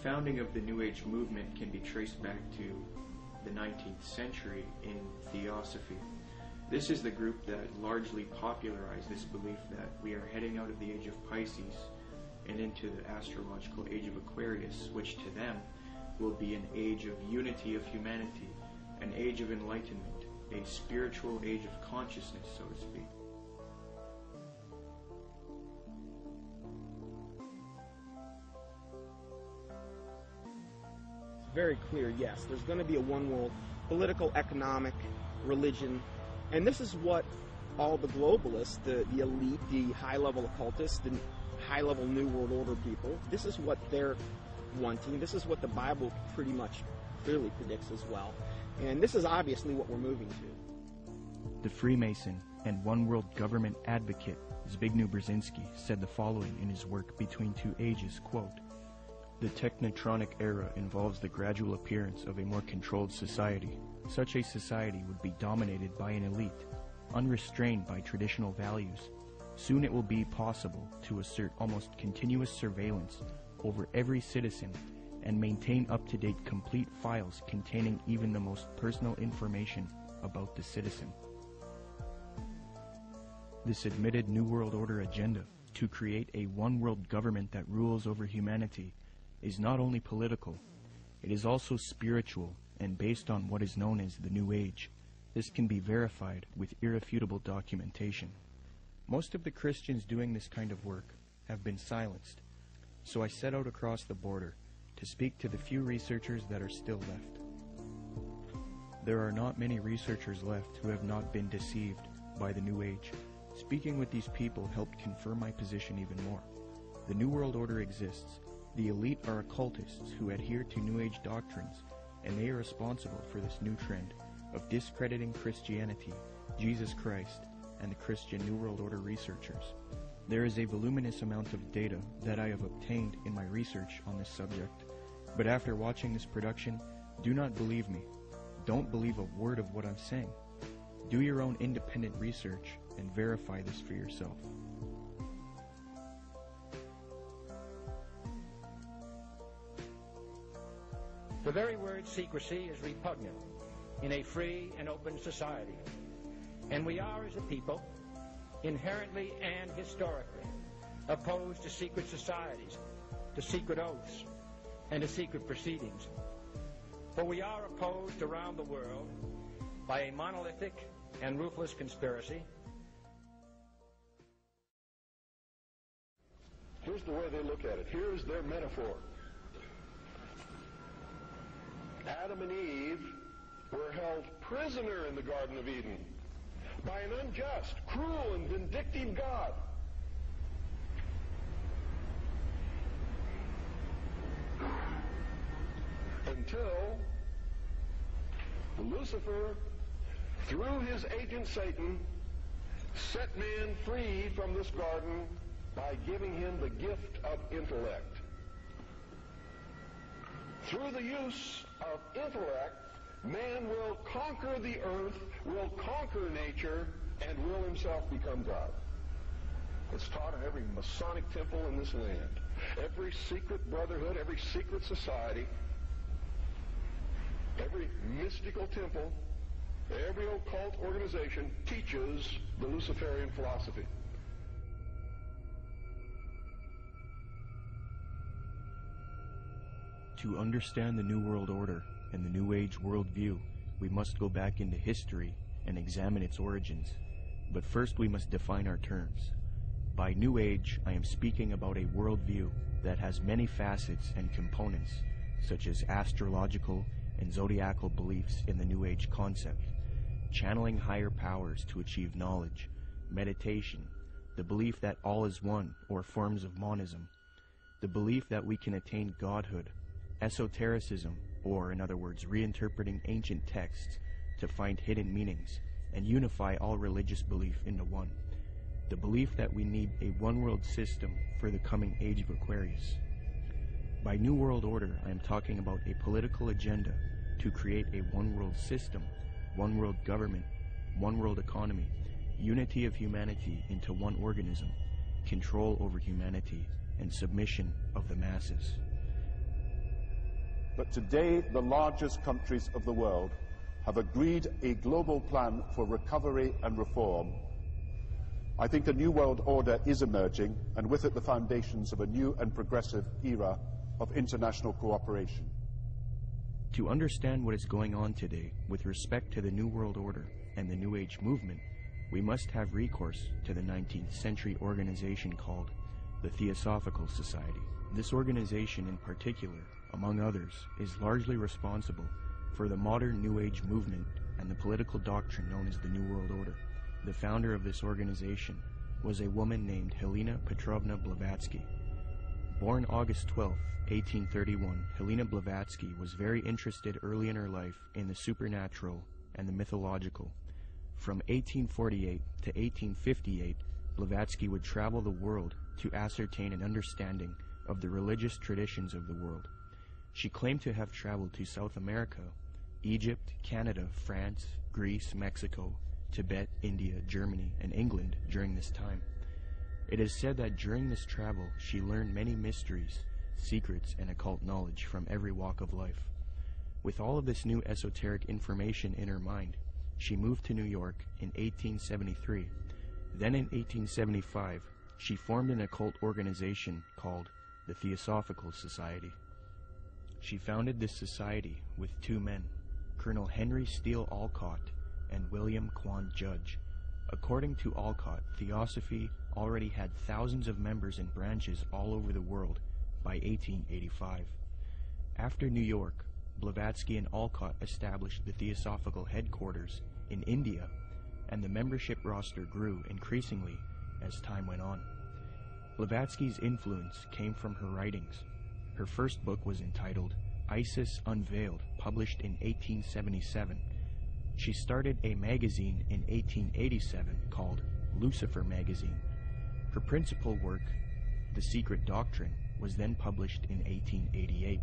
founding of the New Age movement can be traced back to the 19th century in Theosophy. This is the group that largely popularized this belief that we are heading out of the age of Pisces and into the astrological age of Aquarius, which to them will be an age of unity of humanity, an age of enlightenment, a spiritual age of consciousness, so to speak. Very clear, yes. There's going to be a one world, political, economic, religion, and this is what all the globalists, the elite, the high-level occultists, the high-level New World Order people, this is what they're wanting. This is what the Bible pretty much clearly predicts as well. And this is obviously what we're moving to. The Freemason and One World Government advocate Zbigniew Brzezinski said the following in his work Between Two Ages, quote, "The technotronic era involves the gradual appearance of a more controlled society. Such a society would be dominated by an elite, unrestrained by traditional values. Soon it will be possible to assert almost continuous surveillance over every citizen and maintain up-to-date complete files containing even the most personal information about the citizen." This admitted New World Order agenda to create a one-world government that rules over humanity is not only political, it is also spiritual and based on what is known as the New Age. This can be verified with irrefutable documentation. Most of the Christians doing this kind of work have been silenced, so I set out across the border to speak to the few researchers that are still left. There are not many researchers left who have not been deceived by the New Age. Speaking with these people helped confirm my position even more. The New World Order exists. The elite are occultists who adhere to New Age doctrines, and they are responsible for this new trend of discrediting Christianity, Jesus Christ, and the Christian New World Order researchers. There is a voluminous amount of data that I have obtained in my research on this subject, but after watching this production, do not believe me. Don't believe a word of what I'm saying. Do your own independent research and verify this for yourself. The very word secrecy is repugnant in a free and open society, and we are, as a people, inherently and historically opposed to secret societies, to secret oaths, and to secret proceedings. For we are opposed around the world by a monolithic and ruthless conspiracy. Here's the way they look at it. Here's their metaphor. Adam and Eve were held prisoner in the Garden of Eden by an unjust, cruel, and vindictive God. Until Lucifer, through his agent Satan, set man free from this garden by giving him the gift of intellect. Through the use of intellect, man will conquer the earth, will conquer nature, and will himself become God. It's taught in every Masonic temple in this land. Every secret brotherhood, every secret society, every mystical temple, every occult organization teaches the Luciferian philosophy. To understand the New World Order and the New Age worldview, we must go back into history and examine its origins. But first we must define our terms. By New Age, I am speaking about a worldview that has many facets and components, such as astrological and zodiacal beliefs in the New Age concept, channeling higher powers to achieve knowledge, meditation, the belief that all is one or forms of monism, the belief that we can attain godhood, esotericism, or in other words, reinterpreting ancient texts to find hidden meanings and unify all religious belief into one, the belief that we need a one-world system for the coming age of Aquarius. By New World Order, I am talking about a political agenda to create a one-world system, one-world government, one-world economy, unity of humanity into one organism, control over humanity, and submission of the masses. but today the largest countries of the world have agreed a global plan for recovery and reform, I think a new world order is emerging, and with it the foundations of a new and progressive era of international cooperation. To understand what is going on today with respect to the New World Order and the New Age movement, we must have recourse to the 19th century organization called the Theosophical Society. This organization in particular, among others, is largely responsible for the modern New Age movement and the political doctrine known as the New World Order. The founder of this organization was a woman named Helena Petrovna Blavatsky. Born August 12, 1831, Helena Blavatsky was very interested early in her life in the supernatural and the mythological. From 1848 to 1858, Blavatsky would travel the world to ascertain an understanding of the religious traditions of the world. She claimed to have traveled to South America, Egypt, Canada, France, Greece, Mexico, Tibet, India, Germany, and England during this time. It is said that during this travel she learned many mysteries, secrets, and occult knowledge from every walk of life. With all of this new esoteric information in her mind, she moved to New York in 1873. Then in 1875, she formed an occult organization called the Theosophical Society. She founded this society with two men, Colonel Henry Steele Olcott and William Quan Judge. According to Olcott, Theosophy already had thousands of members and branches all over the world by 1885. After New York, Blavatsky and Olcott established the Theosophical headquarters in India, and the membership roster grew increasingly as time went on. Blavatsky's influence came from her writings. Her first book was entitled Isis Unveiled, published in 1877. She started a magazine in 1887 called Lucifer Magazine. Her principal work, The Secret Doctrine, was then published in 1888.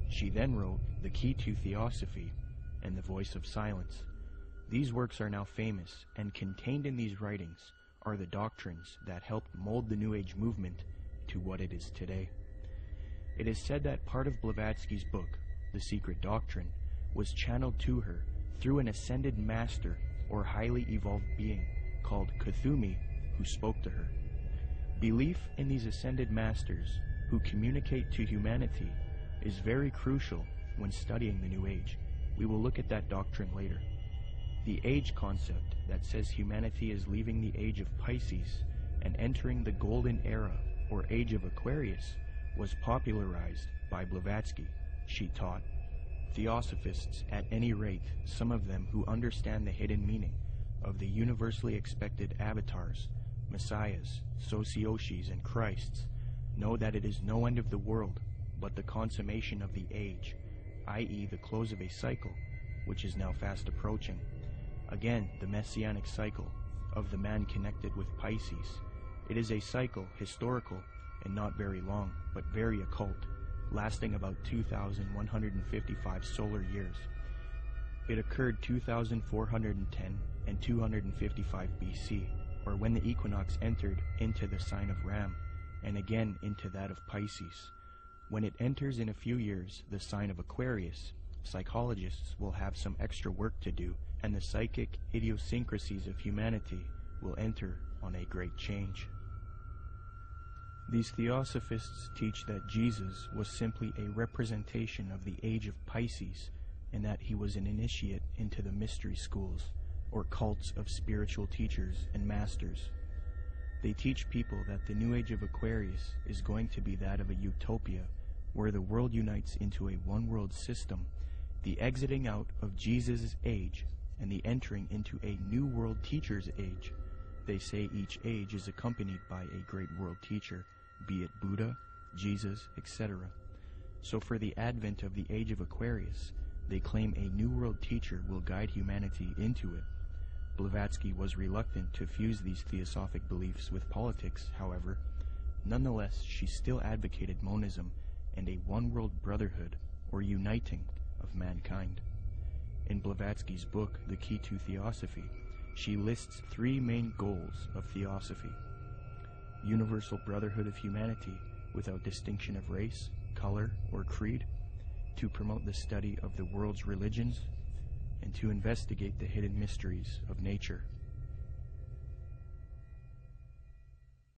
She then wrote The Key to Theosophy and The Voice of Silence. These works are now famous, and contained in these writings are the doctrines that helped mold the New Age movement to what it is today. It is said that part of Blavatsky's book, The Secret Doctrine, was channeled to her through an ascended master or highly evolved being called Kuthumi, who spoke to her. Belief in these ascended masters who communicate to humanity is very crucial when studying the New Age. We will look at that doctrine later. The age concept that says humanity is leaving the age of Pisces and entering the golden era or age of Aquarius was popularized by Blavatsky. She taught Theosophists, at any rate, some of them who understand the hidden meaning of the universally expected avatars, messiahs, socioshis, and Christs, know that it is no end of the world, but the consummation of the age, i.e. the close of a cycle, which is now fast approaching. Again, the messianic cycle of the man connected with Pisces. It is a cycle, historical, and not very long, but very occult, lasting about 2,155 solar years. It occurred 2,410 and 255 BC, or when the equinox entered into the sign of Ram, and again into that of Pisces. When it enters in a few years the sign of Aquarius, psychologists will have some extra work to do, and the psychic idiosyncrasies of humanity will enter on a great change. These Theosophists teach that Jesus was simply a representation of the age of Pisces, and that he was an initiate into the mystery schools, or cults of spiritual teachers and masters. They teach people that the new age of Aquarius is going to be that of a utopia, where the world unites into a one-world system, the exiting out of Jesus' age, and the entering into a new world teacher's age. They say each age is accompanied by a great world teacher, be it Buddha, Jesus, etc. So for the advent of the age of Aquarius, they claim a new world teacher will guide humanity into it. Blavatsky was reluctant to fuse these theosophic beliefs with politics, however. Nonetheless, she still advocated monism and a one-world brotherhood, or uniting, of mankind. In Blavatsky's book, The Key to Theosophy, she lists three main goals of theosophy: universal brotherhood of humanity without distinction of race, color, or creed; to promote the study of the world's religions and to investigate the hidden mysteries of nature.